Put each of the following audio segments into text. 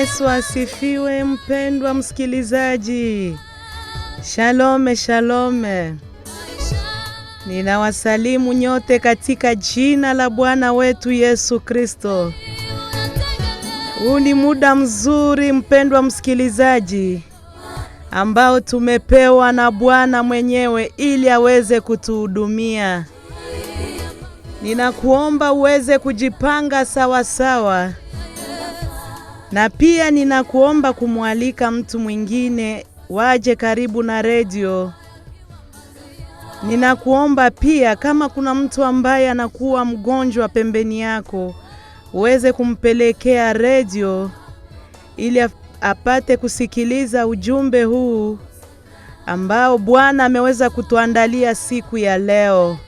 Yesu asifiwe, mpendwa msikilizaji. Shalome, shalome. Ninawasalimu nyote katika jina la Bwana wetu Yesu Kristo. Huu ni muda mzuri, mpendwa msikilizaji, ambao tumepewa na Bwana mwenyewe ili aweze kutuhudumia. Ninakuomba uweze kujipanga sawa sawa. Na pia ninakuomba kumwalika mtu mwingine waje karibu na redio. Ninakuomba pia kama kuna mtu ambaye anakuwa mgonjwa pembeni yako, uweze kumpelekea redio ili apate kusikiliza ujumbe huu ambao Bwana ameweza kutuandalia siku ya leo.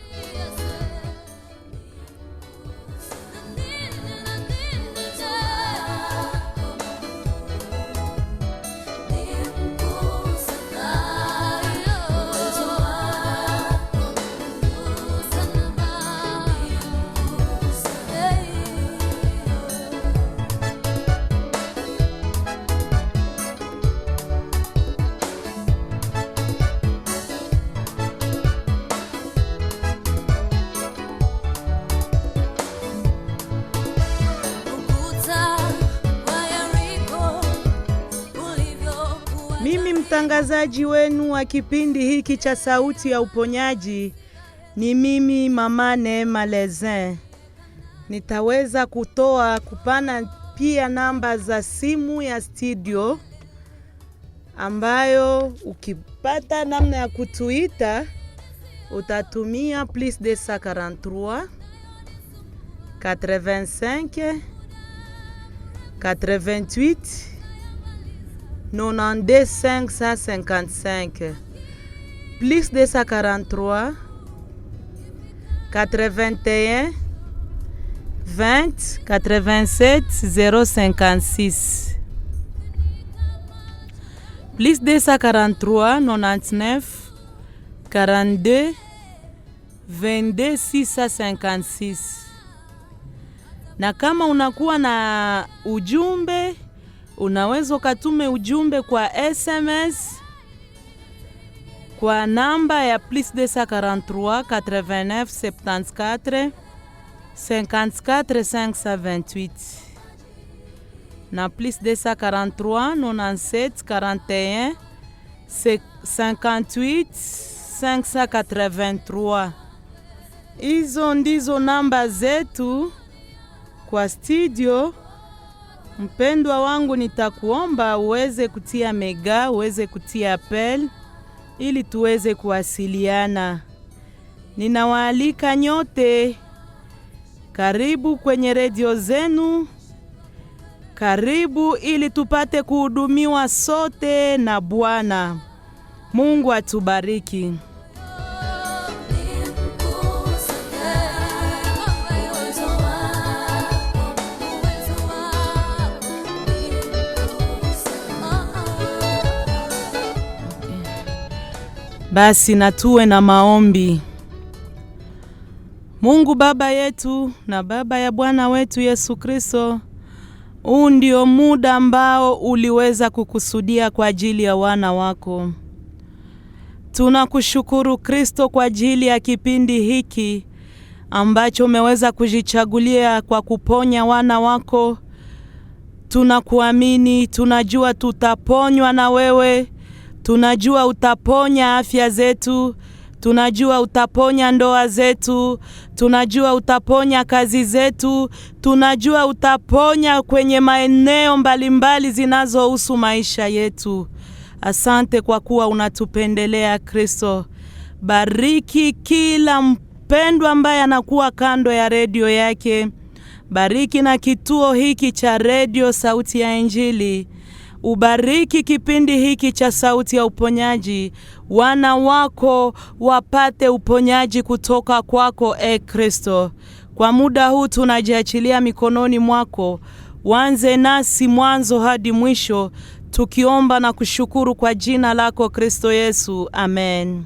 Mimi mtangazaji wenu wa kipindi hiki cha sauti ya uponyaji ni mimi Mama Neema Lezin. Nitaweza kupana pia namba za simu ya studio ambayo ukipata namna ya kutuita utatumia +243 85 88 92555 +243 81 20 87 056 +243 99 42 22 656. Na kama unakuwa na ujumbe, unaweza ukatume ujumbe kwa SMS kwa namba ya +243 89 74 54 528 na +243 97 41 58 583. Hizo ndizo namba zetu kwa studio. Mpendwa wangu, nitakuomba uweze kutia mega, uweze kutia appel ili tuweze kuwasiliana. Ninawaalika nyote, karibu kwenye redio zenu, karibu ili tupate kuhudumiwa sote na Bwana. Mungu atubariki. Basi na tuwe na maombi. Mungu Baba yetu na Baba ya Bwana wetu Yesu Kristo, huu ndio muda ambao uliweza kukusudia kwa ajili ya wana wako. Tunakushukuru Kristo kwa ajili ya kipindi hiki ambacho umeweza kujichagulia kwa kuponya wana wako. Tunakuamini, tunajua tutaponywa na wewe. Tunajua utaponya afya zetu, tunajua utaponya ndoa zetu, tunajua utaponya kazi zetu, tunajua utaponya kwenye maeneo mbalimbali zinazohusu maisha yetu. Asante kwa kuwa unatupendelea Kristo. Bariki kila mpendwa ambaye anakuwa kando ya redio yake. Bariki na kituo hiki cha redio Sauti ya Injili. Ubariki kipindi hiki cha sauti ya uponyaji. Wana wako wapate uponyaji kutoka kwako, Kristo. Kwa muda huu tunajiachilia mikononi mwako. Wanze nasi mwanzo hadi mwisho, tukiomba na kushukuru kwa jina lako Kristo Yesu. Amen.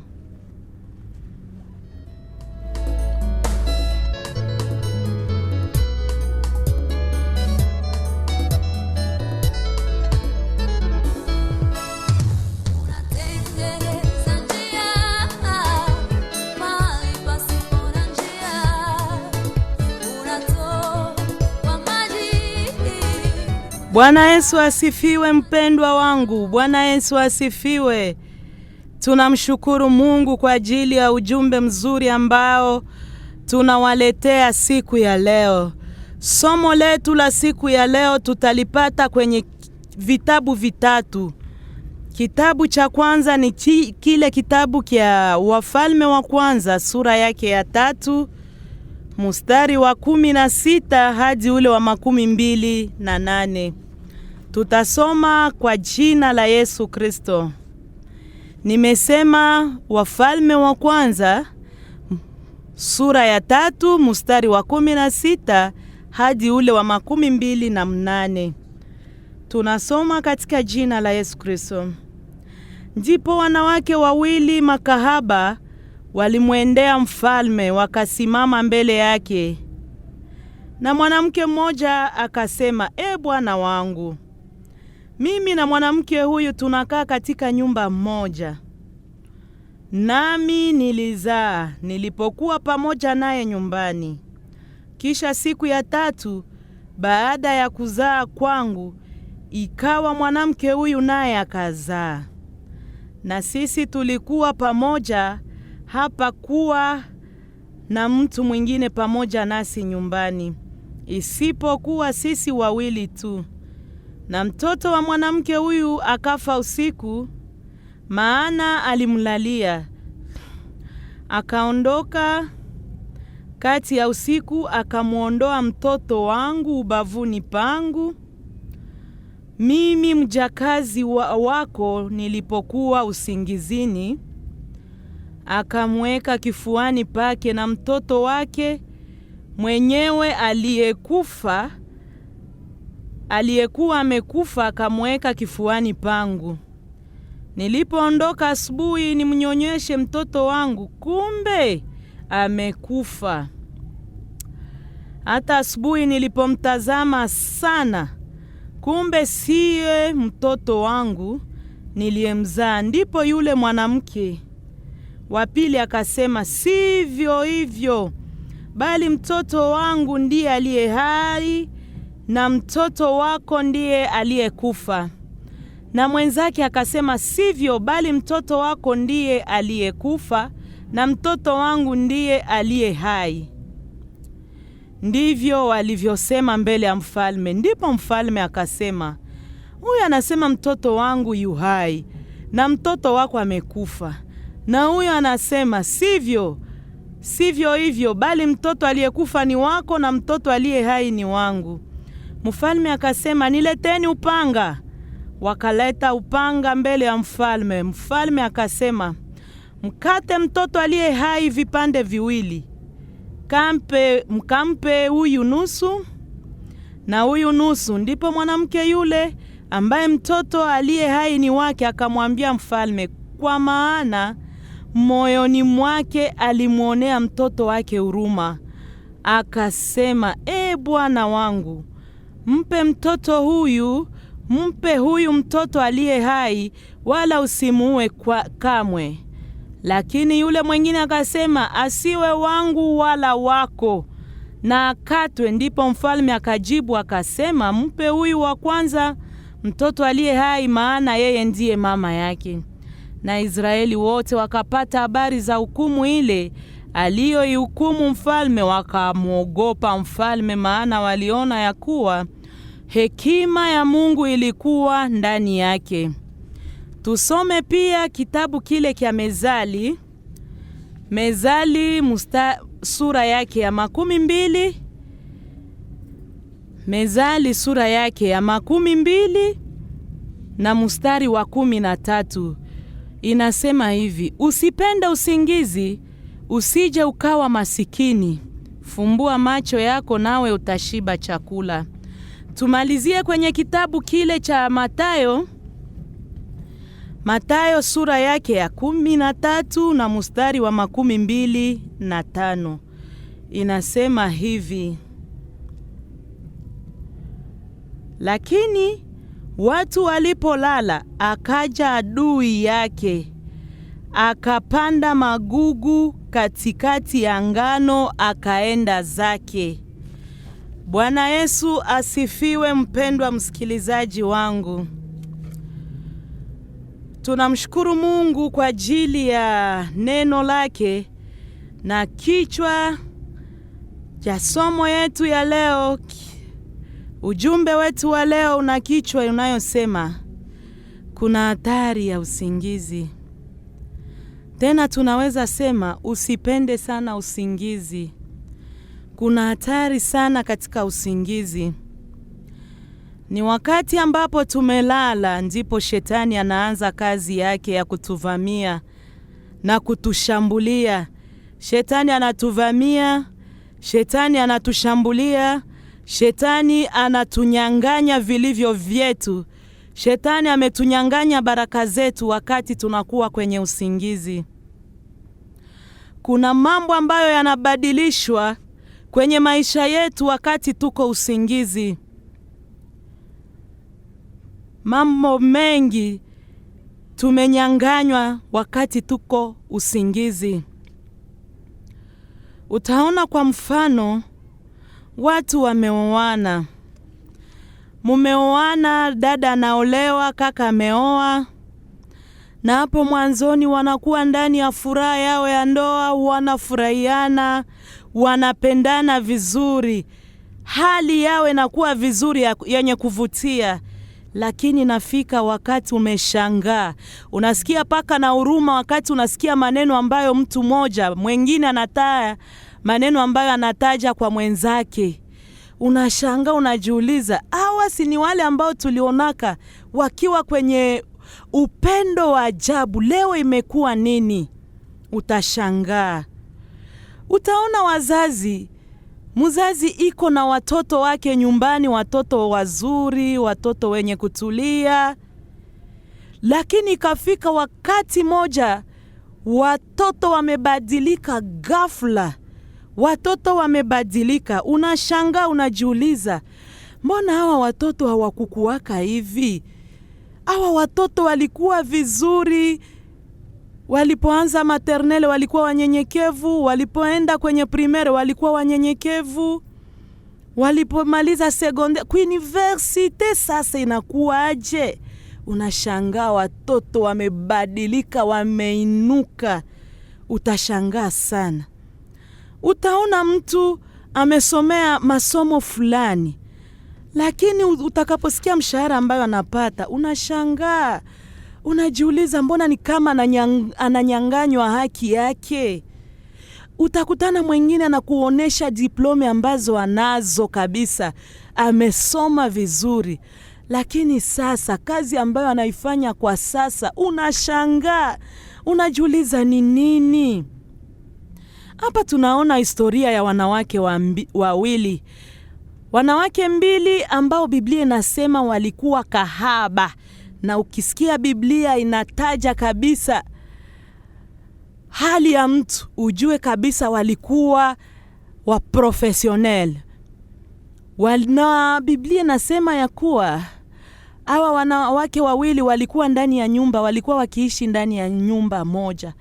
Bwana Yesu asifiwe mpendwa wangu. Bwana Yesu asifiwe. Tunamshukuru Mungu kwa ajili ya ujumbe mzuri ambao tunawaletea siku ya leo. Somo letu la siku ya leo tutalipata kwenye vitabu vitatu. Kitabu cha kwanza ni kile kitabu kia Wafalme wa Kwanza sura yake ya 3 mstari wa 16 hadi ule wa 28. Tutasoma kwa jina la Yesu Kristo. Nimesema Wafalme wa Kwanza sura ya 3 mstari wa 16 hadi ule wa 28. Tunasoma katika jina la Yesu Kristo. Ndipo wanawake wawili makahaba walimwendea mfalme, wakasimama mbele yake. Na mwanamke mmoja akasema, bwana wangu, mimi na mwanamke huyu tunakaa katika nyumba moja. Nami nilizaa nilipokuwa pamoja naye nyumbani. Kisha siku ya 3 baada ya kuzaa kwangu, ikawa mwanamke huyu naye akazaa. Na sisi tulikuwa pamoja, hapa kuwa na mtu mwingine pamoja nasi nyumbani, isipokuwa sisi wawili tu. Na mtoto wa mwanamke huyu akafa usiku, maana alimlalia. Akaondoka kati ya usiku, akamuondoa mtoto wangu ubavuni pangu, mimi mjakazi wako nilipokuwa usingizini. Akamweka kifuani pake, na mtoto wake mwenyewe aliyekuwa amekufa akamweka kifuani pangu. Nilipoondoka asubuhi nimnyonyeshe mtoto wangu, kumbe amekufa. Hata asubuhi nilipomtazama sana, kumbe siye mtoto wangu niliyemzaa. Ndipo yule mwanamke wa pili akasema, sivyo hivyo, bali mtoto wangu ndiye aliye hai na mtoto wako ndiye aliyekufa. Na mwenzake akasema, sivyo, bali mtoto wako ndiye aliyekufa na mtoto wangu ndiye aliye hai. Ndivyo walivyosema mbele ya mfalme. Ndipo mfalme akasema, huyu anasema mtoto wangu yu hai na mtoto wako amekufa. Na huyu anasema, sivyo hivyo, bali mtoto aliyekufa ni wako na mtoto aliye hai ni wangu. Mfalme akasema, nileteni upanga. Wakaleta upanga mbele ya mfalme. Mfalme akasema, mkate mtoto aliye hai vipande viwili. Mkampe huyu nusu na huyu nusu. Ndipo mwanamke yule ambaye mtoto aliye hai ni wake akamwambia mfalme, kwa maana moyoni mwake alimuonea mtoto wake huruma. Akasema, bwana wangu, mpe huyu mtoto aliye hai, wala usimuue kamwe. Lakini yule mwingine akasema, asiwe wangu wala wako, na akatwe. Ndipo mfalme akajibu akasema, mpe huyu wa kwanza mtoto aliye hai, maana yeye ndiye mama yake. Na Israeli wote wakapata habari za hukumu ile aliyoihukumu mfalme, wakamwogopa mfalme, maana waliona ya kuwa hekima ya Mungu ilikuwa ndani yake. Tusome pia kitabu kile kia Mezali sura yake ya 12. Mezali sura yake ya 12 na mstari wa 13. Inasema hivi, usipende usingizi, usije ukawa masikini. Fumbua macho yako nawe utashiba chakula. Tumalizie kwenye kitabu kile cha Mathayo sura yake ya 13 na mstari wa 25. Inasema hivi, lakini watu walipolala, akaja adui yake, akapanda magugu katikati ya ngano, akaenda zake. Bwana Yesu asifiwe. Mpendwa msikilizaji wangu, tunamshukuru Mungu kwa ajili ya neno lake, na kichwa cha somo yetu ya leo, ujumbe wetu wa leo una kichwa unayosema kuna hatari ya usingizi. Tena tunaweza sema usipende sana usingizi. Kuna hatari sana katika usingizi. Ni wakati ambapo tumelala ndipo shetani anaanza kazi yake ya kutuvamia na kutushambulia. Shetani anatuvamia, shetani anatushambulia, shetani anatunyang'anya vilivyo vyetu. Shetani ametunyang'anya baraka zetu wakati tunakuwa kwenye usingizi. Kuna mambo ambayo yanabadilishwa kwenye maisha yetu wakati tuko usingizi. Mambo mengi tumenyang'anywa wakati tuko usingizi. Utaona kwa mfano watu wameoana. Mumeoana, dada anaolewa, kaka ameoa. Na hapo mwanzoni wanakuwa ndani ya furaha yao ya ndoa, wanafurahiana, wanapendana vizuri. Hali yao inakuwa vizuri yenye kuvutia. Lakini nafika wakati umeshangaa. Unasikia paka na huruma wakati unasikia maneno ambayo mtu mmoja mwingine anataja, maneno ambayo anataja kwa mwenzake. Unashangaa, unajiuliza, hawa si ni wale ambao tulionaka wakiwa kwenye upendo wa ajabu? Leo imekuwa nini? Utashangaa. Utaona wazazi, mzazi iko na watoto wake nyumbani, watoto wazuri, watoto wenye kutulia. Lakini ikafika wakati moja watoto wamebadilika ghafla. Watoto wamebadilika. Unashangaa, unajiuliza, mbona hawa watoto hawakukuwaka hivi? Hawa watoto walikuwa vizuri. Walipoanza maternelle walikuwa wanyenyekevu, walipoenda kwenye primaire walikuwa wanyenyekevu, walipomaliza secondaire, universite sasa inakuaje? Unashangaa watoto wamebadilika, wameinuka. Utashangaa sana. Utaona mtu amesomea masomo fulani, lakini utakaposikia mshahara ambayo anapata, unashangaa. Unajiuliza, mbona ni kama ananyang'anywa haki yake? Utakutana mwingine anakuonesha diplome ambazo anazo kabisa, amesoma vizuri, lakini sasa kazi ambayo anaifanya kwa sasa, unashangaa. Unajiuliza ni nini? Hapa tunaona historia ya wanawake wawili. Wanawake mbili ambao Biblia inasema walikuwa kahaba. Na ukisikia Biblia inataja kabisa hali ya mtu, ujue kabisa walikuwa wa professionnel. Na Biblia inasema ya kuwa hawa wanawake wawili walikuwa ndani ya nyumba, walikuwa wakiishi ndani ya nyumba moja.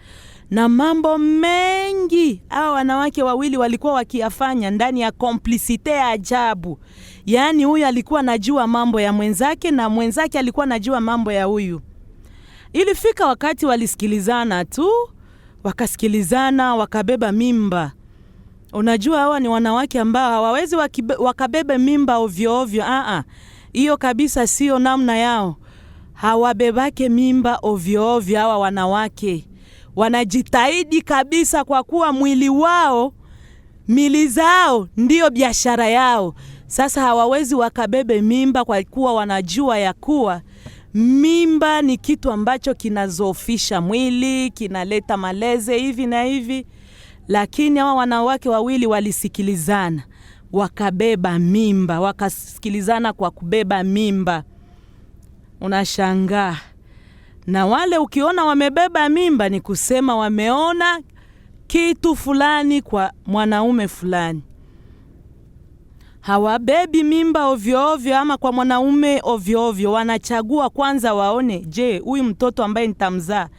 Na mambo mengi hawa wanawake wawili walikuwa wakiyafanya ndani ya complicite ya ajabu. Yaani huyu alikuwa anajua mambo ya mwenzake na mwenzake alikuwa anajua mambo ya huyu. Ilifika wakati walisikilizana tu, wakasikilizana, wakabeba mimba. Unajua hawa ni wanawake ambao hawawezi wakabebe mimba ovyo ovyo. Hiyo kabisa sio namna yao. Hawabebake mimba ovyo ovyo hawa wanawake. Wanajitahidi kabisa kwa kuwa mwili wao, mili zao ndio biashara yao. Sasa hawawezi wakabebe mimba kwa kuwa wanajua ya kuwa mimba ni kitu ambacho kinazofisha mwili, kinaleta maleze hivi na hivi. Lakini hawa wanawake wawili walisikilizana, wakabeba mimba, wakasikilizana kwa kubeba mimba. Unashangaa. Na wale ukiona wamebeba mimba ni kusema wameona kitu fulani kwa mwanaume fulani. Hawabebi mimba ovyo ovyo ama kwa mwanaume ovyo ovyo. Wanachagua kwanza waone, je, huyu mtoto ambaye nitamzaa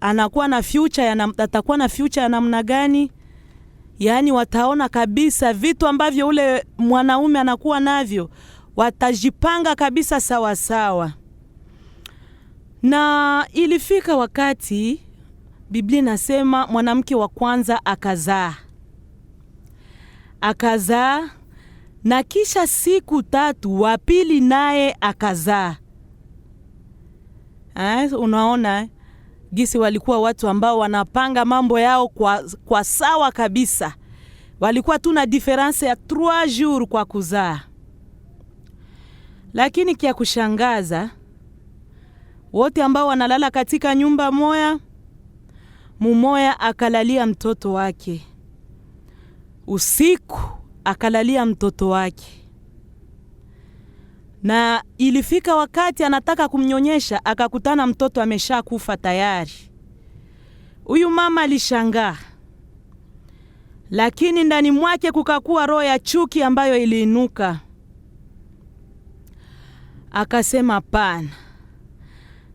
atakuwa na future ya namna gani? Yaani wataona kabisa vitu ambavyo ule mwanaume anakuwa navyo, watajipanga kabisa sawa sawa. Na ilifika wakati Biblia inasema mwanamke wa kwanza akazaa, na kisha siku 3 wa pili naye akazaa. Unaona gisi walikuwa watu ambao wanapanga mambo yao kwa sawa kabisa. Walikuwa tu na difference ya 3 jours kwa kuzaa. Lakini kia kushangaza, wote ambao wanalala katika nyumba moja, mumoya akalalia mtoto wake. Usiku akalalia mtoto wake. Na ilifika wakati anataka kumnyonyesha, akakutana mtoto ameshakufa tayari. Huyu mama alishangaa. Lakini ndani mwake kukakuwa roho ya chuki ambayo iliinuka. Akasema hapana,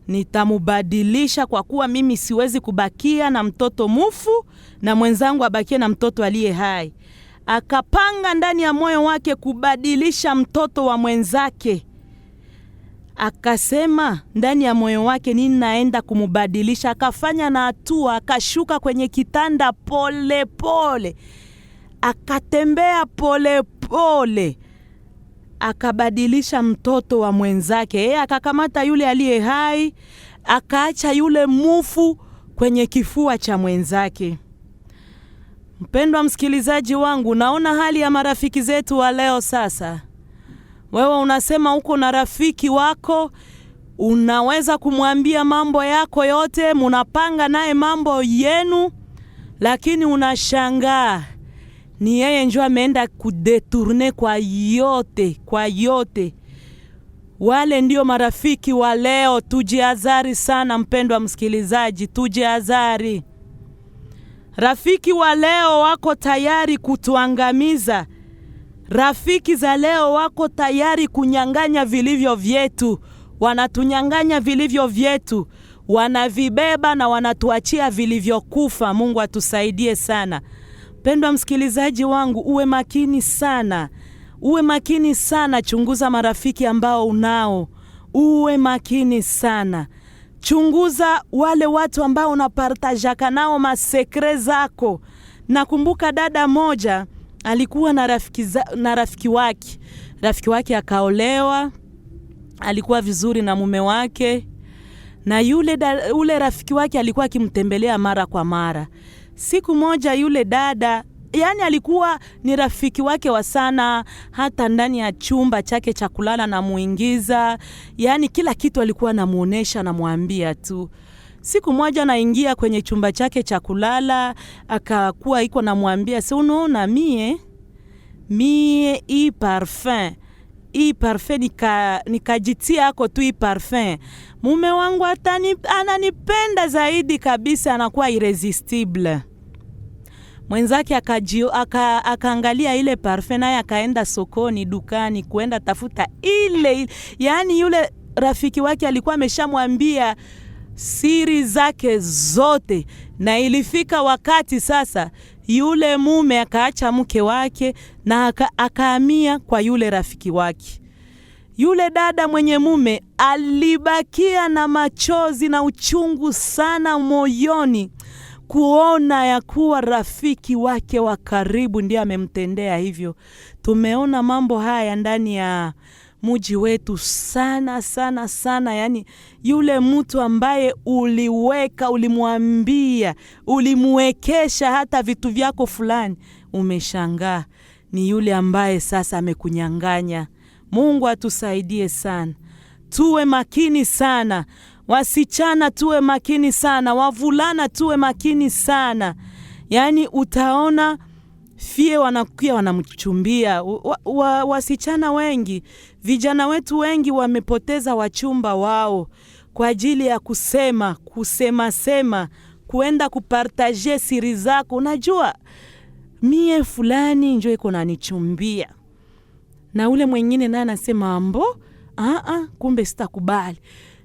nitamubadilisha kwa kuwa mimi siwezi kubakia na mtoto mufu na mwenzangu abakie na mtoto aliye hai. Akapanga ndani ya moyo wake kubadilisha mtoto wa mwenzake. Akasema ndani ya moyo wake, ninaenda kumubadilisha. Akafanya na hatua, akashuka kwenye kitanda pole pole, akatembea pole pole, akabadilisha mtoto wa mwenzake. Akakamata yule aliye hai, akaacha yule mufu kwenye kifua cha mwenzake. Mpendwa msikilizaji wangu, naona hali ya marafiki zetu wa leo sasa. Wewe unasema uko na rafiki wako, unaweza kumwambia mambo yako yote, munapanga naye mambo yenu, lakini unashangaa ni yeye njoo ameenda kudetourner kwa yote. Wale ndio marafiki wa leo. Tujiazari sana mpendwa msikilizaji, tujiazari. Rafiki wa leo wako tayari kutuangamiza. Rafiki za leo wako tayari kunyang'anya vilivyo vyetu. Wanatunyang'anya vilivyo vyetu, wanavibeba na wanatuachia vilivyokufa. Mungu atusaidie sana. Pendwa msikilizaji wangu, uwe makini sana. Uwe makini sana, chunguza marafiki ambao unao. Uwe makini sana. Chunguza wale watu ambao unapartajaka nao masekre zako. Nakumbuka dada moja alikuwa na rafiki wake. Rafiki wake akaolewa, alikuwa vizuri na mume wake, na ule rafiki wake alikuwa akimtembelea mara kwa mara. Siku moja yule dada, yani alikuwa ni rafiki wake wa sana, hata ndani ya chumba chake cha kulala na muingiza, yani kila kitu alikuwa anamuonesha na muambia tu. Siku moja naingia kwenye chumba chake cha kulala, akakuwa iko na muambia, "Si unaona mie hii parfum nikajitia ako tu hii parfum. Mume wangu ananipenda zaidi kabisa, anakuwa irresistible." Mwenzake akaangalia ile parfum, naye akaenda sokoni, dukani kuenda tafuta ile. Yani yule rafiki wake alikuwa ameshamwambia siri zake zote. Na ilifika wakati sasa yule mume akaacha mke wake na akahamia kwa yule rafiki wake. Yule dada mwenye mume alibakia na machozi na uchungu sana moyoni, kuona ya kuwa rafiki wake wa karibu ndiye amemtendea hivyo. Tumeona mambo haya ndani ya mji wetu sana sana sana. Yani yule mtu ambaye ulimwambia, ulimuwekesha hata vitu vyako fulani, umeshangaa ni yule ambaye sasa amekunyang'anya. Mungu atusaidie sana. Tuwe makini sana. Wasichana tuwe makini sana. Wavulana tuwe makini sana. Yani utaona fie wanakuja wanamchumbia. Wasichana wengi, vijana wetu wengi wamepoteza wachumba wao kwa ajili ya kusema kuenda kupartaje siri zako. Unajua mie fulani njoo iko nanichumbia, na ule mwingine naye anasema ambo, kumbe sitakubali,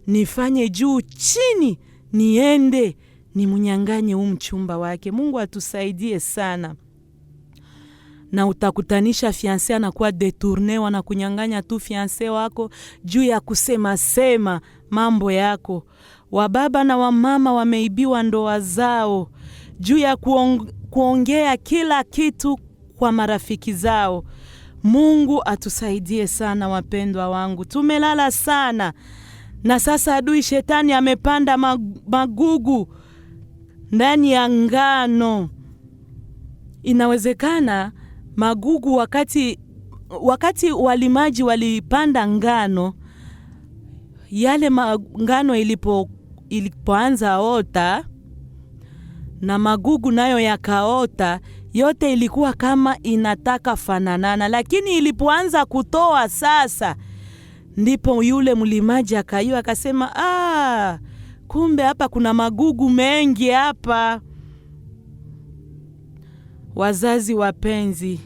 nifanye juu chini, niende nimunyanganye mchumba wake. Mungu atusaidie sana. na utakutanisha fiancé anakuwa detourné, wanakunyang'anya tu fiancé wako juu ya kusema sema mambo yako. Wababa na wamama wameibiwa ndoa zao juu ya kuongea kila kitu kwa marafiki zao. Mungu atusaidie sana wapendwa wangu. Tumelala sana. Na sasa adui shetani amepanda magugu ndani ya ngano. Inawezekana magugu wakati walimaji walipanda ngano, yale ngano ilipoanza ota na magugu nayo yakaota, yote ilikuwa kama inataka fananana, lakini ilipoanza kutoa sasa, ndipo yule mlimaji akaiwa akasema, kumbe hapa kuna magugu mengi hapa. Wazazi wapenzi,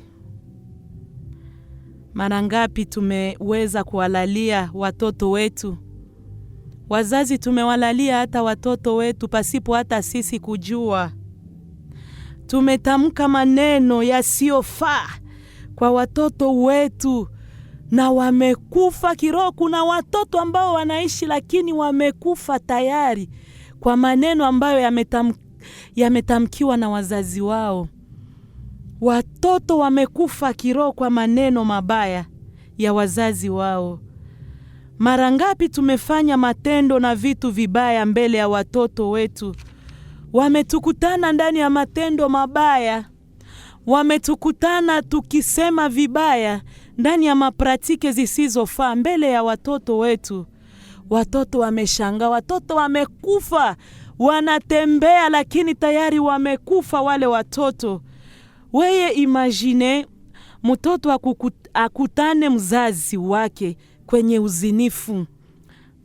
mara ngapi tumeweza kuwalalia watoto wetu? Wazazi tumewalalia hata watoto wetu pasipo hata sisi kujua. Tumetamka maneno yasiyofaa kwa watoto wetu na wamekufa kiroho. Kuna watoto ambao wanaishi lakini wamekufa tayari kwa maneno ambayo yametamkiwa na wazazi wao. Watoto wamekufa kiroho kwa maneno mabaya ya wazazi wao. Mara ngapi tumefanya matendo na vitu vibaya mbele ya watoto wetu? Wametukutana ndani ya matendo mabaya. Wametukutana tukisema vibaya ndani ya mapratike zisizofaa mbele ya watoto wetu. Watoto wameshangaa, watoto wamekufa, wanatembea lakini tayari wamekufa wale watoto. Weye imagine mtoto akutane mzazi wake kwenye uzinifu.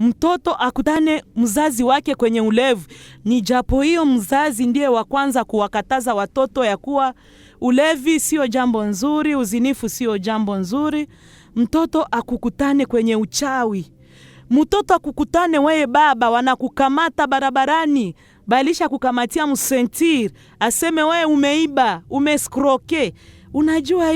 Mtoto akutane mzazi wake kwenye ulevu. Ni japo hiyo mzazi ndiye wa kwanza kuwakataza watoto ya kuwa ulevi sio jambo nzuri, uzinifu sio jambo nzuri. Mtoto akukutane kwenye uchawi. Mtoto akukutane weye baba wanakukamata barabarani, balisha kukamatia msentir, aseme wewe umeiba, umeskroke. Unajua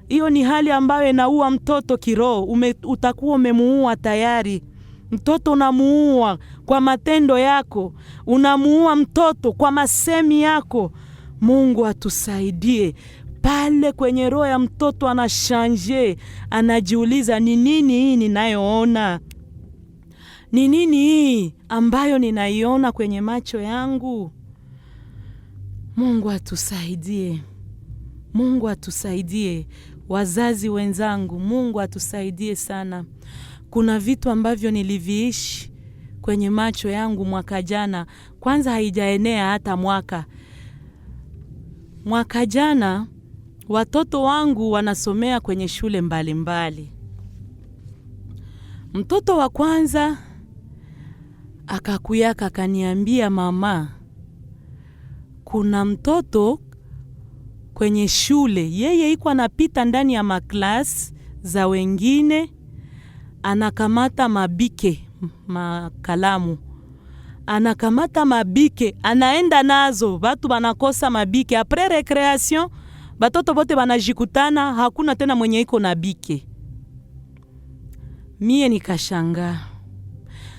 hiyo ni hali ambayo inaua mtoto kiroho. Utakuwa umemuua tayari. Mtoto unamuua kwa matendo yako, unamuua mtoto kwa masemi yako. Mungu atusaidie. Pale kwenye roho ya mtoto anashanje, anajiuliza ni nini hii ninayoona? Ni nini hii ambayo ninaiona kwenye macho yangu? Mungu atusaidie. Mungu atusaidie. Wazazi wenzangu, Mungu atusaidie sana. Kuna vitu ambavyo niliviishi kwenye macho yangu mwaka jana. Kwanza haijaenea hata mwaka. Mwaka jana watoto wangu wanasomea kwenye shule mbalimbali. Mtoto wa kwanza akakuya akaniambia, mama, kuna mtoto kwenye shule, yeye iko anapita ndani ya maklasi za wengine, anakamata mabike, makalamu, anakamata mabike, anaenda nazo, watu wanakosa mabike. Après recreation, batoto bote banajikutana, hakuna tena mwenye iko na bike. Mie nikashangaa.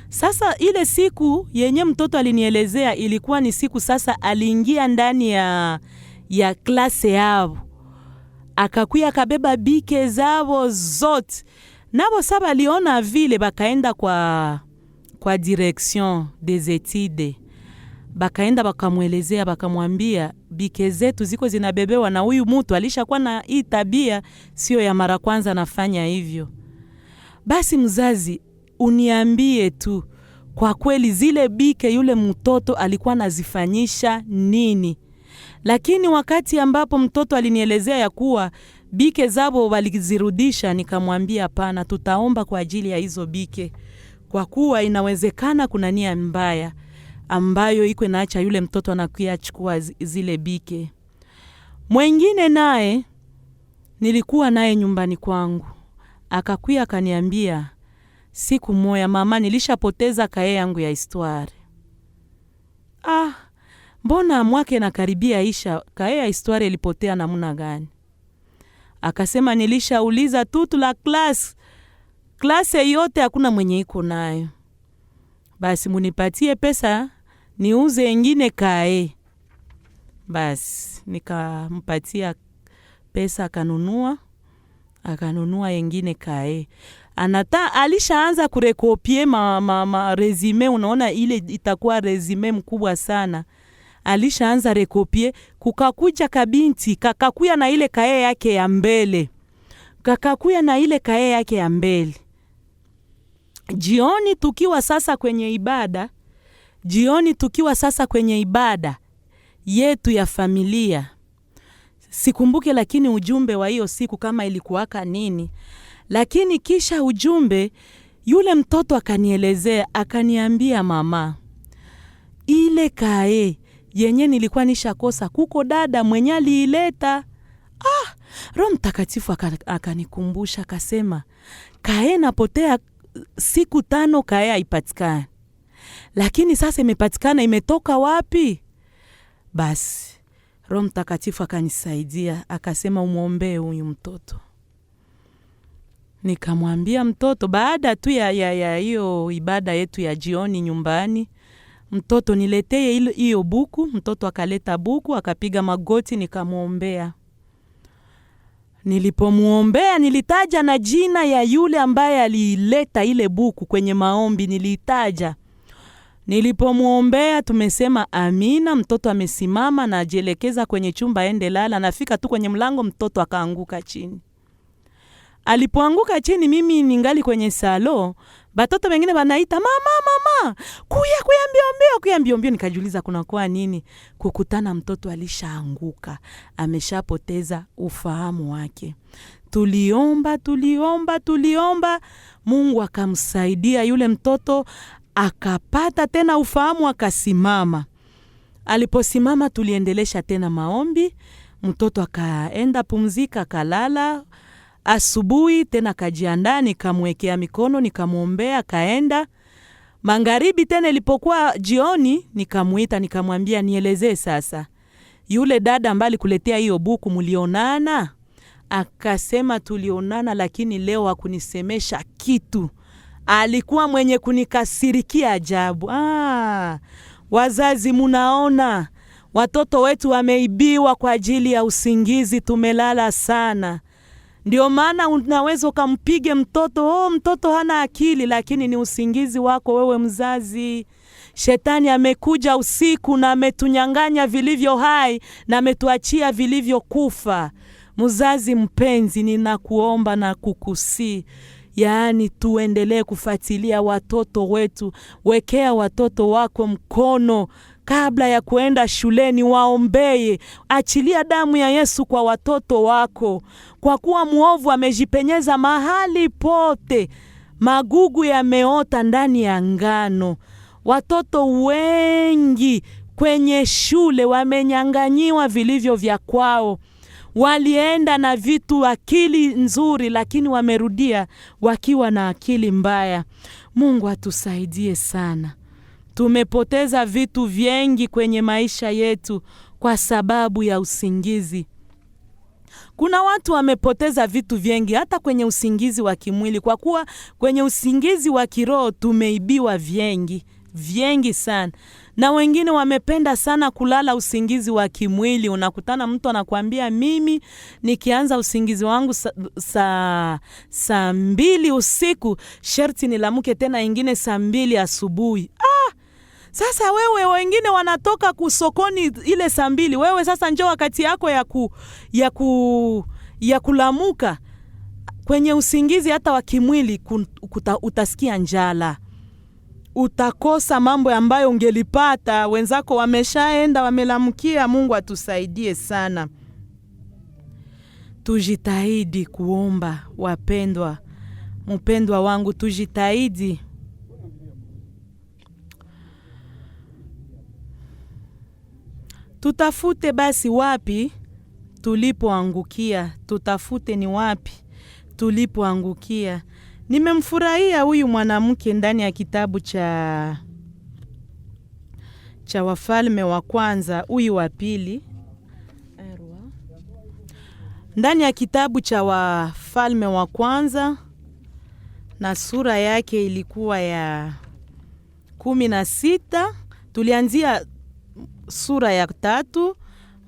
Sasa ile siku yenye mtoto alinielezea ilikuwa ni siku sasa aliingia ndani ya klase yao. Akakuya akabeba bike zao zote. Nabo saba aliona vile bakaenda kwa direction des études. Bakaenda bakamwelezea, bakamwambia bike zetu ziko zinabebewa na huyu mtu alishakuwa na hii tabia, sio ya mara kwanza nafanya hivyo. Basi mzazi, uniambie tu kwa kweli zile bike yule mtoto alikuwa anazifanyisha nini? Lakini wakati ambapo mtoto alinielezea ya kuwa bike zabo walizirudisha, nikamwambia hapana, tutaomba kwa ajili ya hizo bike. Kwa kuwa inawezekana kuna nia mbaya ambayo iko inaacha yule mtoto anakuya chukua zile bike. Mwingine naye nilikuwa naye nyumbani kwangu. Akakuya akaniambia, siku moja mama, nilishapoteza kae yangu ya histoire. Mbona mwaka na karibia isha, kae ya histoire ilipotea namna gani? Akasema nilishauliza tutu la klase yote hakuna mwenye iko nayo. Basi munipatie pesa niuze ingine kae. Basi nikampatia pesa akanunua ingine kae. Alishaanza kurekopie resume, unaona ile itakuwa resume mkubwa sana. Alishaanza rekopie, kukakuja kabinti, kakakuya na ile kae yake ya mbele. Jioni tukiwa sasa kwenye ibada yetu ya familia. Sikumbuke lakini ujumbe wa hiyo siku kama ilikuwaka nini. Lakini kisha ujumbe, yule mtoto akanielezea, akaniambia, mama, ile kae yenye nilikuwa nishakosa kuko dada mwenye aliileta. Roho Mtakatifu akanikumbusha, akasema, kae napotea siku 5 kae haipatikani. Lakini sasa imepatikana, imetoka wapi? Basi Roho Mtakatifu akanisaidia, akasema umuombee huyu mtoto. Nikamwambia mtoto, baada tu ya hiyo ibada yetu ya jioni nyumbani, mtoto niletee hiyo buku. Mtoto akaleta buku, akapiga magoti, nikamuombea. Nilipomuombea nilitaja na jina ya yule ambaye alileta ile buku kwenye maombi, nilitaja. Nilipomuombea tumesema amina, mtoto amesimama na ajielekeza kwenye chumba ende lala. Nafika tu kwenye mlango, mtoto akaanguka chini. Alipoanguka chini, mimi ningali kwenye salo, batoto wengine wanaita mama, kuya mbio. Nikajiuliza kuna kwa nini. Kukutana mtoto alishaanguka, ameshapoteza ufahamu wake. Tuliomba, Mungu akamsaidia yule mtoto, akapata tena ufahamu, akasimama. Aliposimama tuliendelesha tena maombi, mtoto akaenda pumzika, kalala. Asubuhi tena kajiandaa, nikamwekea mikono, nikamuombea, kaenda. Magharibi tena ilipokuwa jioni, nikamuita, nikamwambia nielezee sasa, yule dada ambaye alikuletea hiyo buku mulionana? Akasema tulionana, lakini leo hakunisemesha kitu. Alikuwa mwenye kunikasirikia ajabu. Wazazi, munaona watoto wetu wameibiwa kwa ajili ya usingizi, tumelala sana. Ndio maana unaweza ukampige mtoto, mtoto hana akili, lakini ni usingizi wako wewe mzazi. Shetani amekuja usiku na ametunyang'anya vilivyo hai na ametuachia vilivyo kufa. Mzazi mpenzi, ninakuomba na kukusi, yaani tuendelee kufuatilia watoto wetu. Wekea watoto wako mkono kabla ya kuenda shuleni, waombee. Achilia damu ya Yesu kwa watoto wako, kwa kuwa muovu amejipenyeza mahali pote. Magugu yameota ndani ya ngano. Watoto wengi kwenye shule wamenyanganyiwa vilivyo vya kwao. Walienda na vitu akili nzuri, lakini wamerudia wakiwa na akili mbaya. Mungu atusaidie sana. Tumepoteza vitu vingi kwenye maisha yetu kwa sababu ya usingizi. Kuna watu wamepoteza vitu vingi hata kwenye usingizi wa kimwili, kwa kuwa kwenye usingizi wa kiroho tumeibiwa vingi sana. Na wengine wamependa sana kulala usingizi wa kimwili. Unakutana mtu anakuambia, mimi nikianza usingizi wangu saa 2 usiku, sherti nilamuke tena ingine saa 2 asubuhi. Sasa wewe, wengine wanatoka kusokoni ile saa 2. Wewe sasa njoo wakati yako ya kulamuka. Kwenye usingizi hata wa kimwili utasikia njala. Utakosa mambo ambayo ungelipata, wenzako wameshaenda wamelamukia. Mungu atusaidie sana. Tujitahidi kuomba, wapendwa. Mpendwa wangu, tujitahidi. Tutafute basi wapi tulipoangukia. Tutafute ni wapi tulipoangukia. Nimemfurahia huyu mwanamke ndani ya kitabu cha Wafalme wa kwanza, huyu wa pili. Ndani ya kitabu cha Wafalme wa Kwanza, na sura yake ilikuwa ya 16, tulianzia sura ya 3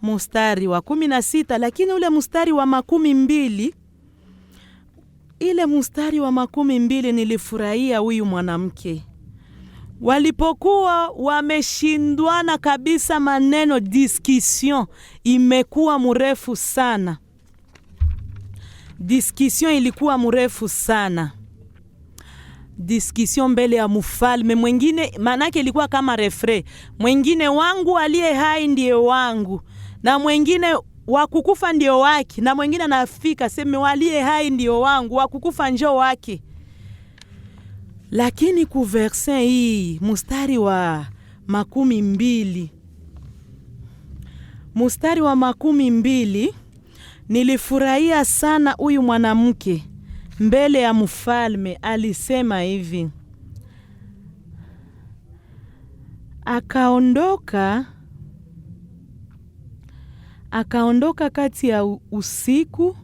mstari wa 16, lakini ule mstari wa 12, ile mstari wa 12 nilifurahia huyu mwanamke. Walipokuwa wameshindwana kabisa maneno, discussion imekuwa mrefu sana. Discussion ilikuwa mrefu sana. Discussion mbele ya mfalme mwingine, manake ilikuwa kama refrain. Mwingine, wangu aliye hai ndiye wangu, na mwingine wakukufa ndio wake, na mwingine anafika sema waliye hai ndio wangu, wakukufa njoo wake. Lakini ku verset hii mstari wa 12, mstari wa 12 nilifurahia sana. Huyu mwanamke mbele ya mfalme alisema hivi: akaondoka kati ya usiku,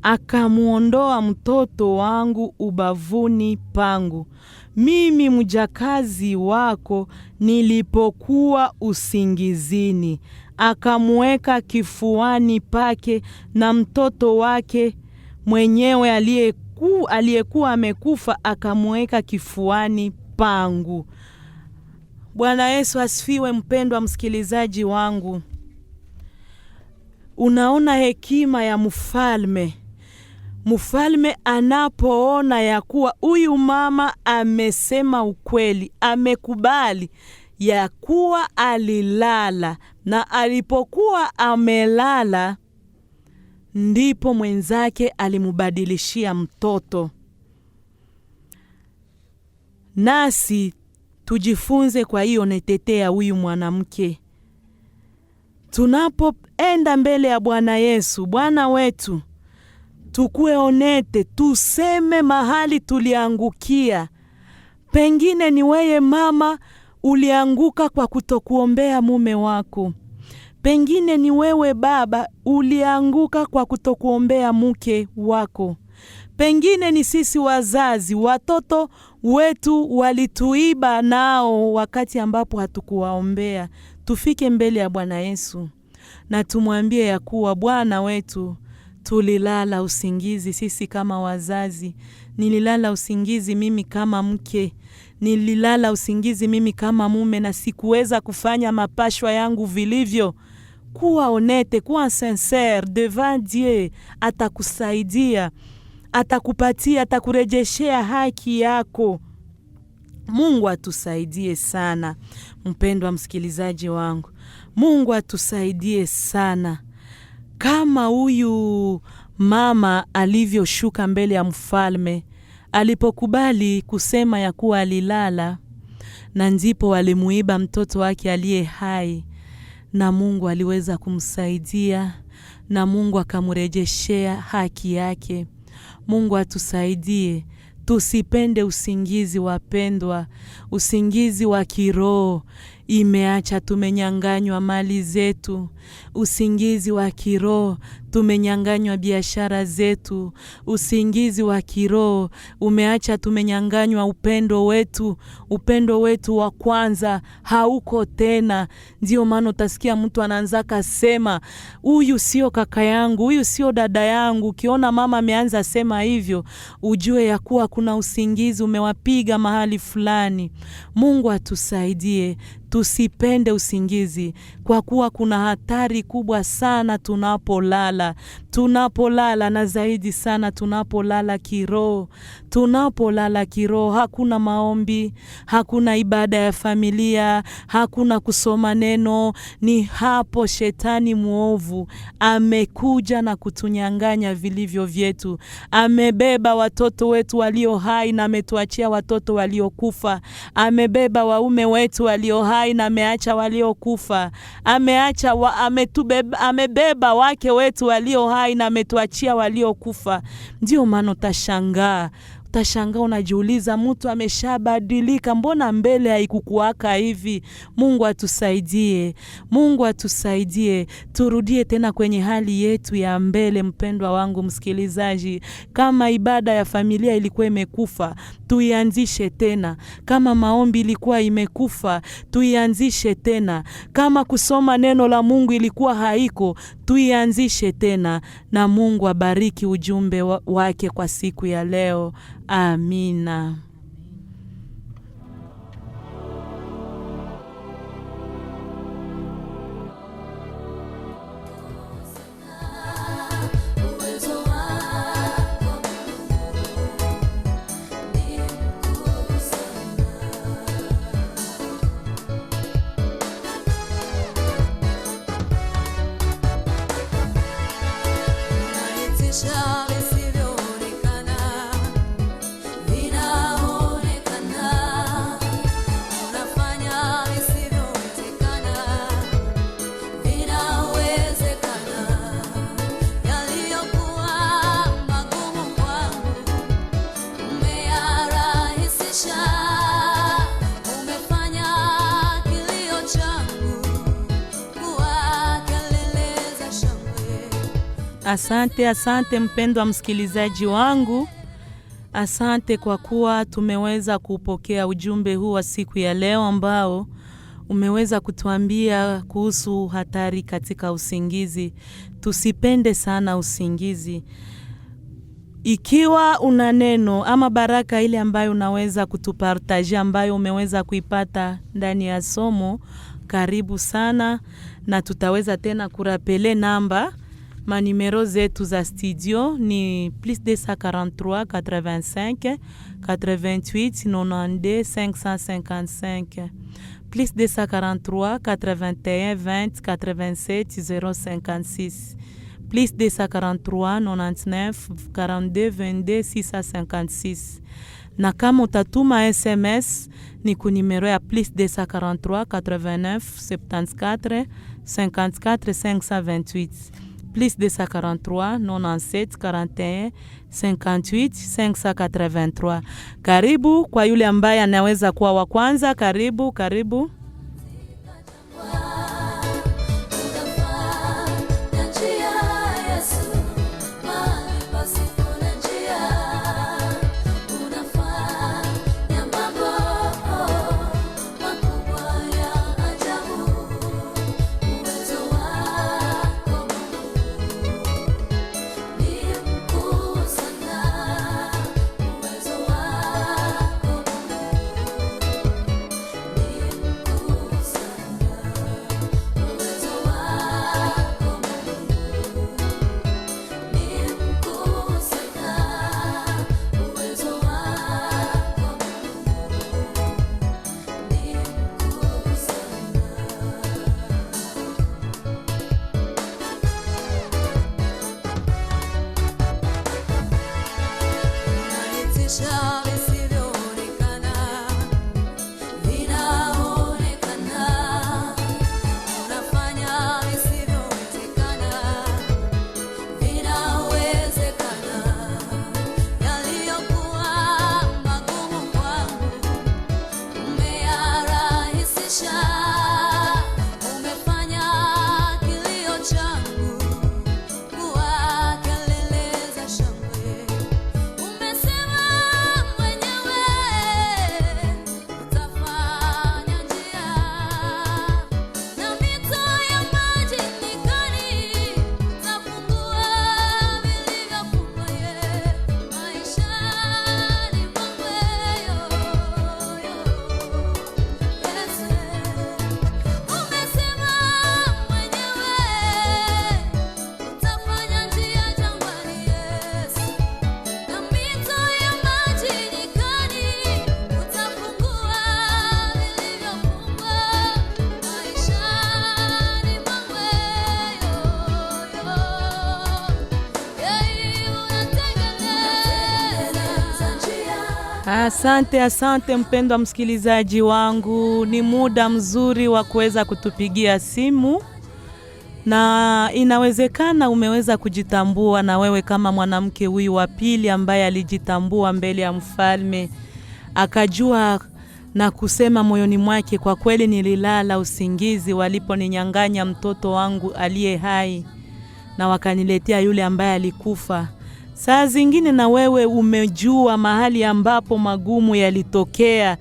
akamuondoa mtoto wangu ubavuni pangu, mimi mjakazi wako nilipokuwa usingizini. Akamuweka kifuani pake, na mtoto wake mwenyewe aliyekuwa amekufa akamuweka kifuani pangu. Bwana Yesu asifiwe. Mpendwa msikilizaji wangu, unaona hekima ya mfalme. Mfalme anapoona ya kuwa huyu mama amesema ukweli, amekubali ya kuwa alilala, na alipokuwa amelala ndipo mwenzake alimubadilishia mtoto. Nasi tujifunze kwa hiyo netetea huyu mwanamke. Tunapoenda mbele ya Bwana Yesu, Bwana wetu, tukue honete, tuseme mahali tuliangukia. Pengine ni wewe mama ulianguka kwa kutokuombea mume wako. Pengine ni wewe baba ulianguka kwa kutokuombea mke wako. Pengine ni sisi wazazi, watoto wetu walituiba nao wakati ambapo hatukuwaombea. Tufike mbele ya Bwana Yesu na tumwambie ya kuwa Bwana wetu, tulilala usingizi sisi kama wazazi. Nililala usingizi mimi kama mke. Nililala usingizi mimi kama mume, na sikuweza kufanya mapashwa yangu vilivyo. Kuwa honete, kuwa sincere devant Dieu. Atakusaidia, atakupatia, atakurejeshea haki yako. Mungu atusaidie sana. Mpendwa msikilizaji wangu, Mungu atusaidie sana. Kama huyu mama alivyoshuka mbele ya mfalme, alipokubali kusema ya kuwa alilala, na ndipo walimuiba mtoto wake aliye hai, na Mungu aliweza kumsaidia, na Mungu akamrejeshea haki yake. Mungu atusaidie. Tusipende usingizi, wapendwa. Usingizi wa kiroho imeacha tumenyanganywa mali zetu. Usingizi wa kiroho tumenyanganywa biashara zetu. Usingizi wa kiroho umeacha tumenyanganywa upendo wetu. Upendo wetu wa kwanza hauko tena. Ndio maana utasikia mtu anaanza sema, huyu sio kaka yangu, huyu sio dada yangu. Ukiona mama ameanza sema hivyo, ujue ya kuwa kuna usingizi umewapiga mahali fulani. Mungu atusaidie. Tusipende usingizi, kwa kuwa kuna hatari kubwa sana tunapolala. Tunapolala, na zaidi sana tunapolala kiroho. Tunapolala kiroho, hakuna maombi, hakuna ibada ya familia, hakuna kusoma neno. Ni hapo shetani muovu amekuja na kutunyanganya vilivyo vyetu. Amebeba watoto wetu walio hai na ametuachia watoto waliokufa. Amebeba waume wetu walio hai na ameacha waliokufa. Amebeba wake wetu walio hai na ametuachia waliokufa. Ndio maana utashangaa Utashangaa unajiuliza, mtu ameshabadilika, mbona mbele haikukuaka hivi? Mungu atusaidie. Mungu atusaidie. Turudie tena kwenye hali yetu ya mbele. Mpendwa wangu msikilizaji, kama ibada ya familia ilikuwa imekufa, tuianzishe tena. Kama maombi ilikuwa imekufa, tuianzishe tena. Kama kusoma neno la Mungu ilikuwa haiko, tuianzishe tena. Na Mungu abariki ujumbe wake kwa siku ya leo. Amina. Asante mpendwa msikilizaji wangu. Asante kwa kuwa tumeweza kupokea ujumbe huu wa siku ya leo ambao umeweza kutuambia kuhusu hatari katika usingizi. Tusipende sana usingizi. Ikiwa una neno ama baraka ile ambayo unaweza kutupartajia, ambayo umeweza kuipata ndani ya somo, karibu sana, na tutaweza tena kurapele namba. Manimero zetu za studio ni +243 85 88 92 555, +243 81 20 87 056, +243 99 42 22 656. Na kama utatuma SMS ni kunimero ya +243 89 74 54 528, +243 97 41 58 583. Karibu kwa yule ambaye anaweza kuwa wa kwanza. Karibu. Asante mpendwa msikilizaji wangu. Ni muda mzuri wa kuweza kutupigia simu Na inawezekana umeweza kujitambua na wewe kama mwanamke huyu wa pili ambaye alijitambua mbele ya mfalme, akajua na kusema moyoni mwake, kwa kweli nililala usingizi waliponinyang'anya mtoto wangu aliye hai na wakaniletea yule ambaye alikufa. Saa zingine na wewe umejua mahali ambapo magumu yalitokea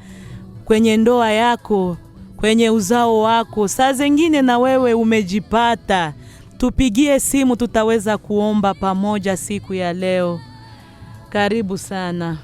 kwenye ndoa yako, kwenye uzao wako. Saa zingine na wewe umejipata. Tupigie simu, tutaweza kuomba pamoja siku ya leo. Karibu sana.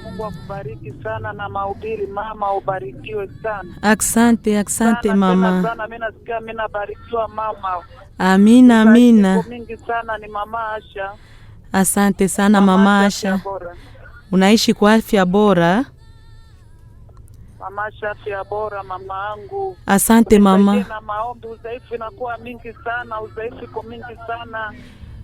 Mungu akubariki sana na mahubiri mama, ubarikiwe sana. Asante sana, mama. Sana mimi nasikia mimi nabarikiwa mama. Amina. Mingi sana ni mama Asha. Asante sana mama Asha. Unaishi kwa afya bora? Mama Asha, afya bora mama yangu. Asante mama. Na maombi, udhaifu inakuwa mingi sana, udhaifu iko mingi sana.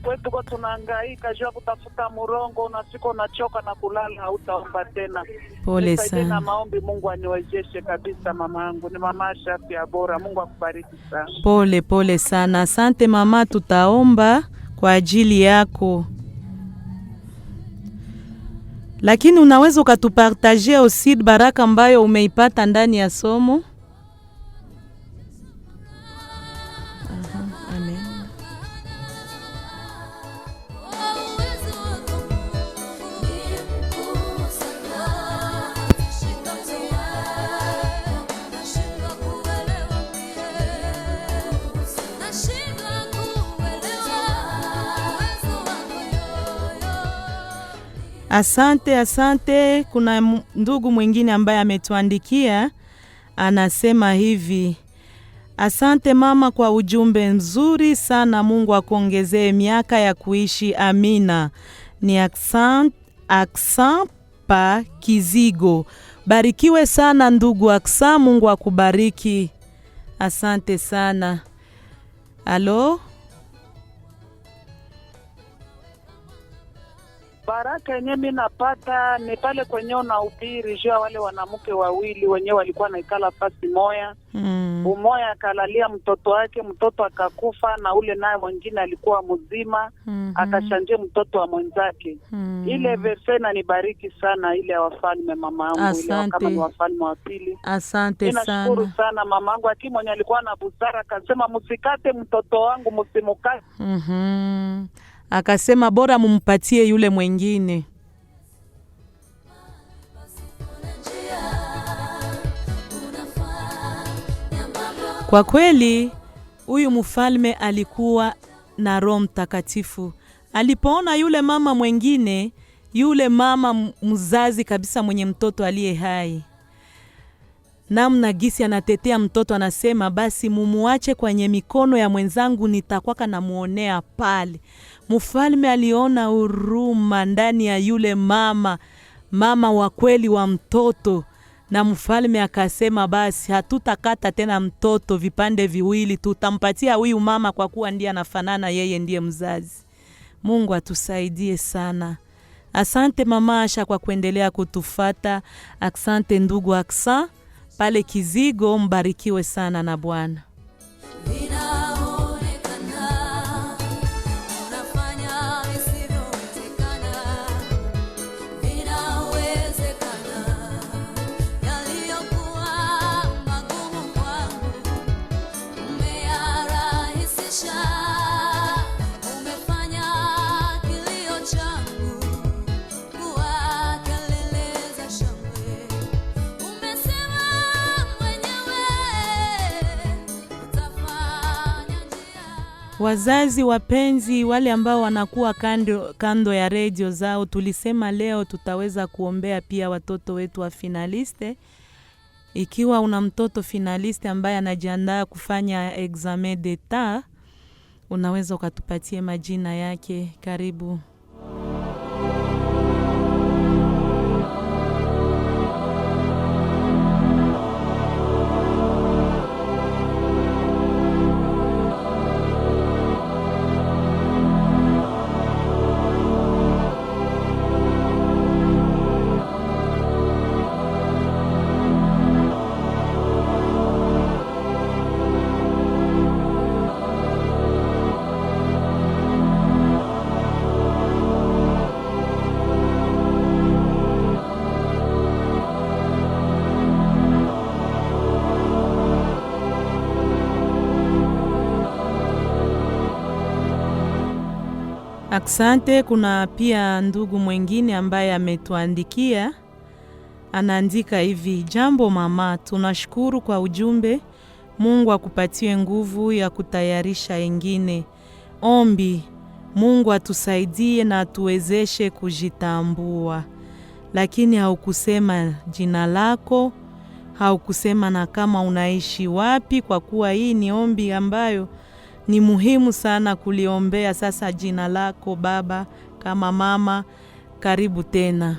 Kwetu kwa tunahangaika jua kutafuta murongo, unafika unachoka na kulala, hautaomba tena. Pole sana. Na maombi Mungu aniwezeshe kabisa mama yangu. Ni mama Asha, afya bora. Mungu akubariki sana. Pole sana. Asante mama, tutaomba kwa ajili yako. Lakini unaweza ukatupartager aussi baraka ambayo umeipata ndani ya somo? Amen. Asante. Kuna ndugu mwingine ambaye ametuandikia, anasema hivi: asante mama kwa ujumbe mzuri sana, Mungu akuongezee miaka ya kuishi. Amina. Ni Aksan pa Kizigo. Barikiwe sana ndugu Aksan, Mungu akubariki. Asante sana. Halo? Baraka yenyewe mimi napata ni pale kwenye unahubiri jua wale wanamke wawili wenyewe walikuwa naikala fasi moya. Umoya akalalia mtoto wake, mtoto akakufa, na ule naye mwingine alikuwa mzima, akashanje mtoto wa mwenzake. Ile verse na nibariki sana, ile ya Wafalme mama yangu, ile kama ni Wafalme wa pili. Asante sana. Ninashukuru sana mama yangu, akimwenye alikuwa na busara akasema msikate mtoto wangu, msimukate. Akasema bora mumpatie yule mwingine. Kwa kweli huyu mfalme alikuwa na Roho Mtakatifu. Alipoona yule mama mwingine, yule mama mzazi kabisa mwenye mtoto aliye hai, namna gisi anatetea mtoto, anasema basi mumuache kwenye mikono ya mwenzangu, nitakwaka na muonea pale. Mfalme aliona huruma ndani ya yule mama wa kweli wa mtoto, na mfalme akasema basi hatutakata tena mtoto vipande viwili, tutampatia huyu mama kwa kuwa ndiye anafanana, yeye ndiye mzazi. Mungu atusaidie sana. Asante mama Asha kwa kuendelea kutufata. Asante ndugu Aksan pale Kizigo, mbarikiwe sana na Bwana. Wazazi wapenzi, wale ambao wanakuwa kando ya radio zao, tulisema leo tutaweza kuombea pia watoto wetu wa finaliste. Ikiwa una mtoto finaliste ambaye anajiandaa kufanya examen d'etat, unaweza ukatupatie majina yake. Karibu. Asante. Kuna pia ndugu mwingine ambaye ametuandikia. Anaandika hivi: jambo mama, tunashukuru kwa ujumbe. Mungu akupatie nguvu ya kutayarisha wengine. Ombi, Mungu atusaidie na atuwezeshe kujitambua. Lakini haukusema jina lako, haukusema na kama unaishi wapi, kwa kuwa hii ni ombi ambayo ni muhimu sana kuliombea. Sasa jina lako baba, kama mama, karibu tena.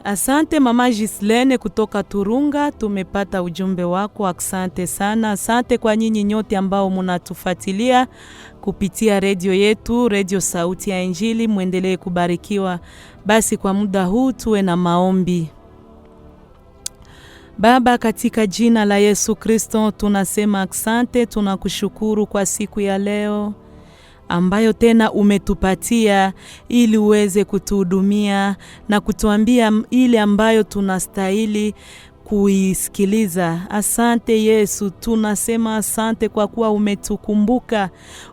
Asante mama Gislene kutoka Turunga, tumepata ujumbe wako. Asante sana. Asante kwa nyinyi nyote ambao mnatufuatilia kupitia radio yetu, Radio Sauti ya Injili. Muendelee kubarikiwa. Basi kwa muda huu tuwe na maombi. Baba, katika jina la Yesu Kristo tunasema asante, tunakushukuru kwa siku ya leo ambayo tena umetupatia ili uweze kutuhudumia na kutuambia ile ambayo tunastahili kuisikiliza. Asante Yesu, tunasema asante kwa kuwa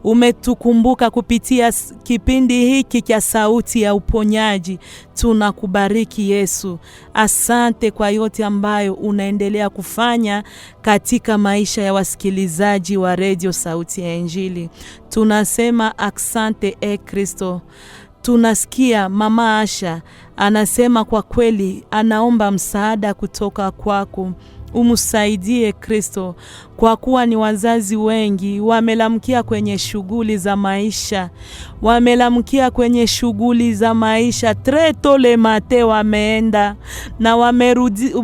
umetukumbuka kupitia kipindi hiki cha Sauti ya Uponyaji. Tunakubariki Yesu. Asante kwa yote ambayo unaendelea kufanya katika maisha ya wasikilizaji wa Radio Sauti ya Injili. Tunasema asante Kristo. Tunasikia mama Asha anasema kwa kweli anaomba msaada kutoka kwako. Umsaidie Kristo, kwa kuwa ni wazazi wengi wamelamkia kwenye shughuli za maisha, treto le mate wameenda na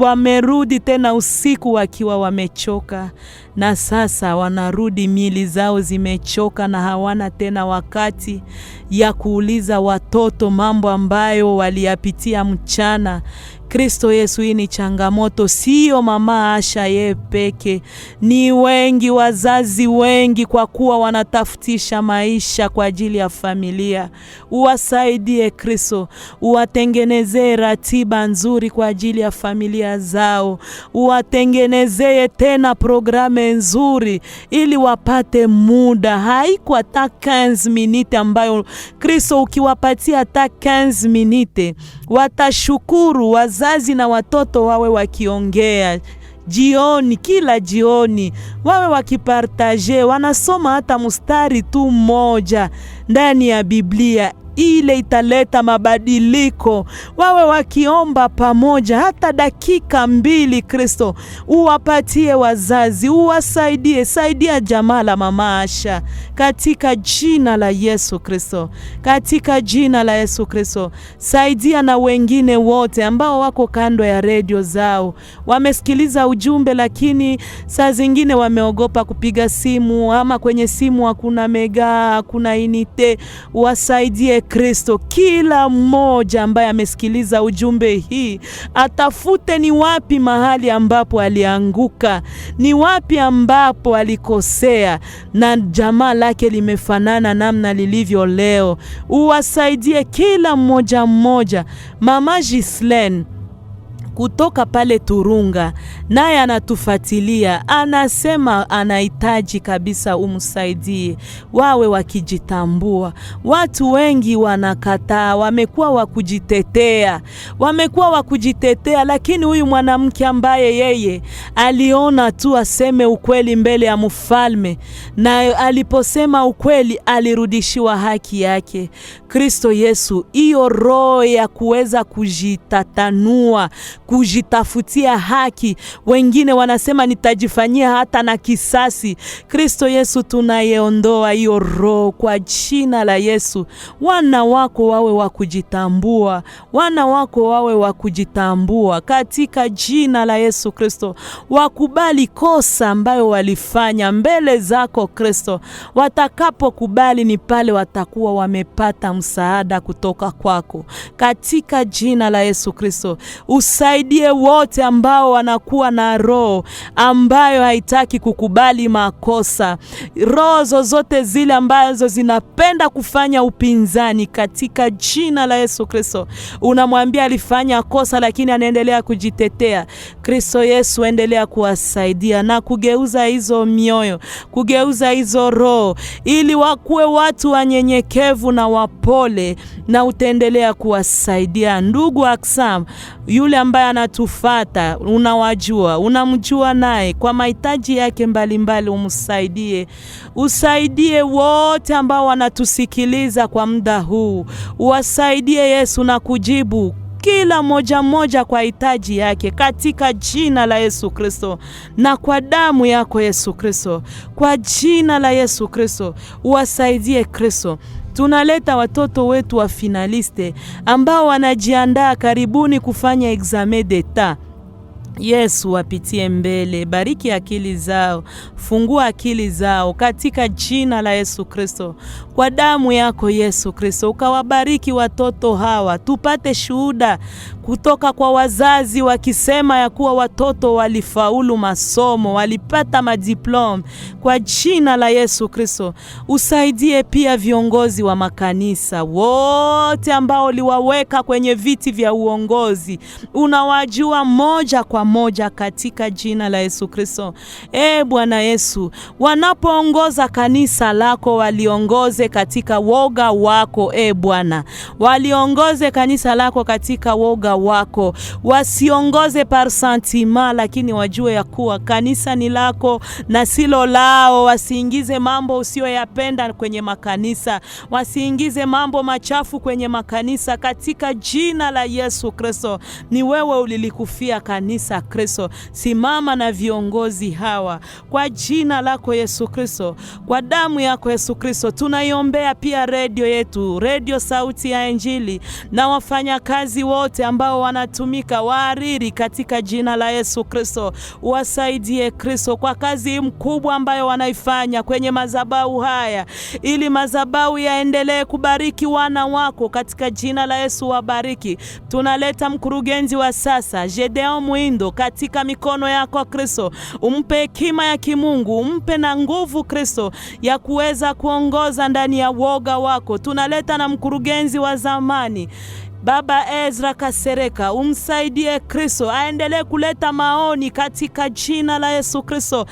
wamerudi tena usiku wakiwa wamechoka, na sasa wanarudi mili zao zimechoka na hawana tena wakati ya kuuliza watoto mambo ambayo waliyapitia mchana. Kristo Yesu, hii ni changamoto, sio mama Asha ye peke, ni wengi, wazazi wengi, kwa kuwa wanatafutisha maisha kwa ajili ya familia. Uwasaidie Kristo, uwatengenezee ratiba nzuri kwa ajili ya familia zao, uwatengenezee tena programe nzuri ili wapate muda. Haiko hata 15 minute ambayo Kristo ukiwapatia hata 15 minute watashukuru. Wazazi na watoto wawe wakiongea jioni, kila jioni wawe wakipartaje, wanasoma hata mstari tu mmoja ndani ya Biblia. Ile italeta mabadiliko. Wawe wakiomba pamoja hata dakika 2. Kristo uwapatie wazazi, uwasaidie, saidia jamaa la mama Asha katika jina la Yesu Kristo, katika jina la Yesu Kristo. Saidia na wengine wote ambao wako kando ya redio zao, wamesikiliza ujumbe lakini saa zingine wameogopa kupiga simu, ama kwenye simu hakuna mega, hakuna inite. Wasaidie Kristo, kila mmoja ambaye amesikiliza ujumbe hii atafute ni wapi mahali ambapo alianguka, ni wapi ambapo alikosea na jamaa lake limefanana namna lilivyo leo. Uwasaidie kila mmoja mmoja. Mama Gislaine kutoka pale Turunga naye anatufuatilia, anasema anahitaji kabisa umsaidie, wawe wakijitambua. Watu wengi wanakataa, wamekuwa wakujitetea, lakini huyu mwanamke ambaye yeye aliona tu aseme ukweli mbele ya mfalme, na aliposema ukweli alirudishiwa haki yake. Kristo Yesu, hiyo roho ya kuweza kujitatanua, kujitafutia haki, wengine wanasema nitajifanyia hata na kisasi. Kristo Yesu, tunayeondoa hiyo roho kwa jina la Yesu. Wana wako wawe wakujitambua, wana wako wawe wakujitambua katika jina la Yesu Kristo. Wakubali kosa ambayo walifanya mbele zako Kristo. Watakapokubali ni pale watakuwa wamepata msaada kutoka kwako katika jina la Yesu Kristo. Usaidie wote ambao wanakuwa na roho ambayo haitaki kukubali makosa, roho zozote zile ambazo zinapenda kufanya upinzani katika jina la Yesu Kristo. Unamwambia alifanya kosa lakini anaendelea kujitetea. Kristo Yesu, endelea kuwasaidia na kugeuza hizo mioyo, kugeuza hizo roho ili wakuwe watu wanyenyekevu na wapole, na utaendelea kuwasaidia. Ndugu Aksam, yule ambaye anatufata, unawajua, unamjua naye kwa mahitaji yake mbalimbali, umsaidie. Usaidie wote ambao wanatusikiliza kwa muda huu, uwasaidie Yesu na kujibu kila moja kwa hitaji yake katika jina la Yesu Kristo, na kwa damu yako Yesu Kristo, kwa jina la Yesu Kristo uwasaidie Kristo. Tunaleta watoto wetu wa finaliste ambao wanajiandaa karibuni kufanya examen d'etat. Yesu, wapitie mbele, bariki akili zao, fungua akili zao katika jina la Yesu Kristo. Kwa damu yako Yesu Kristo, ukawabariki watoto hawa. Tupate shuhuda kutoka kwa wazazi wakisema ya kuwa watoto walifaulu masomo, walipata madiploma kwa jina la Yesu Kristo. Usaidie pia viongozi wa makanisa wote ambao uliwaweka kwenye viti vya uongozi, unawajua moja kwa moja katika jina la Yesu Kristo. Bwana Yesu, wanapoongoza kanisa lako waliongoze katika woga wako. Bwana, waliongoze kanisa lako katika woga wako, wasiongoze par sentiment, lakini wajue ya kuwa kanisa ni lako na silo lao. Wasiingize mambo usiyoyapenda kwenye makanisa, wasiingize mambo machafu kwenye makanisa katika jina la Yesu Kristo. Ni wewe ulilikufia kanisa la Kristo. Simama na viongozi hawa kwa jina lako Yesu Kristo, kwa damu yako Yesu Kristo. Tunaiombea pia redio yetu, redio Sauti ya Injili, na wafanyakazi wote ambao wanatumika, wahariri, katika jina la Yesu Kristo. Wasaidie Kristo kwa kazi mkubwa ambayo wanaifanya kwenye madhabahu haya, ili madhabahu yaendelee kubariki wana wako katika jina la Yesu. Wabariki. Tunaleta mkurugenzi wa sasa Gedeon Muindo katika mikono yako Kristo. Umpe hekima ya kimungu, umpe na nguvu Kristo ya kuweza kuongoza ndani ya woga wako. Tunaleta na mkurugenzi wa zamani Baba Ezra Kasereka, umsaidie Kristo, aendelee kuleta maoni katika jina la Yesu Kristo.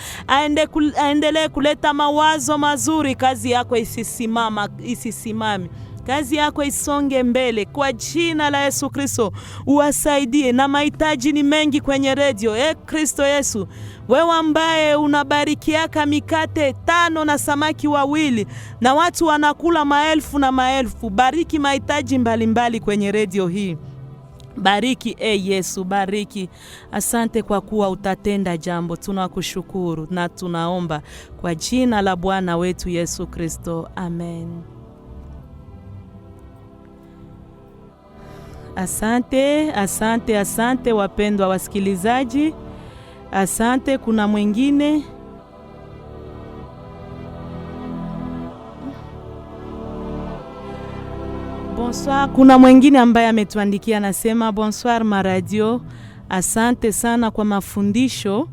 Aendelee kuleta mawazo mazuri. Kazi yako isisimame. Kazi yako isonge mbele kwa jina la Yesu Kristo. Uwasaidie, na mahitaji ni mengi kwenye redio. Kristo Yesu, wewe ambaye unabarikiaka mikate 5 na samaki 2 na watu wanakula maelfu na maelfu, bariki mahitaji mbalimbali kwenye redio hii. Bariki Yesu, bariki. Asante kwa kuwa utatenda jambo. Tunakushukuru na tunaomba kwa jina la Bwana wetu Yesu Kristo. Amen. Asante wapendwa wasikilizaji. Asante. Kuna mwingine? Bonsoir. Kuna mwingine ambaye ametuandikia, anasema bonsoir maradio. Asante sana kwa mafundisho,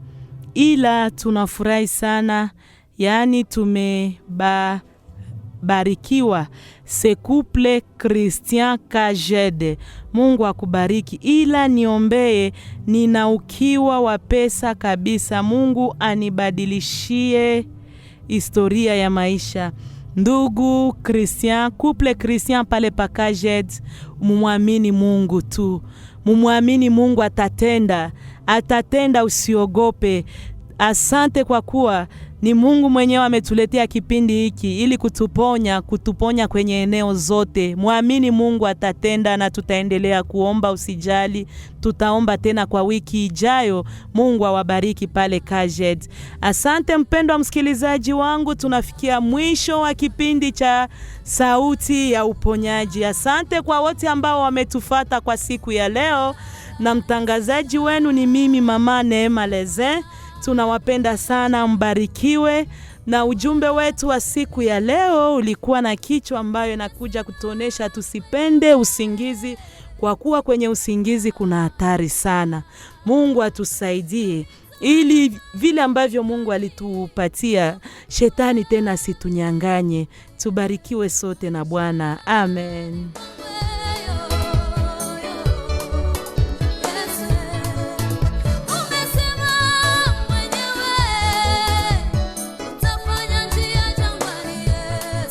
ila tunafurahi sana, yani tumebarikiwa. Se couple Christian Kajede, Mungu akubariki. Ila niombee, ninaukiwa wa pesa kabisa. Mungu anibadilishie historia ya maisha. Ndugu Christian, couple Christian pale pa Kajede, mumwamini Mungu tu. Mumwamini Mungu, atatenda, usiogope. Asante kwa kuwa ni Mungu mwenyewe ametuletea kipindi hiki ili kutuponya kwenye eneo zote. Muamini Mungu atatenda, na tutaendelea kuomba, usijali. Tutaomba tena kwa wiki ijayo. Mungu awabariki pale Kajed. Asante mpendwa msikilizaji wangu, tunafikia mwisho wa kipindi cha Sauti ya Uponyaji. Asante kwa wote ambao wametufata kwa siku ya leo, na mtangazaji wenu ni mimi Mama Neema Leze. Tunawapenda sana, mbarikiwe. Na ujumbe wetu wa siku ya leo ulikuwa na kichwa ambayo inakuja kutuonesha tusipende usingizi, kwa kuwa kwenye usingizi kuna hatari sana. Mungu atusaidie ili vile ambavyo Mungu alitupatia, shetani tena situnyanganye. Tubarikiwe sote na Bwana. Amen.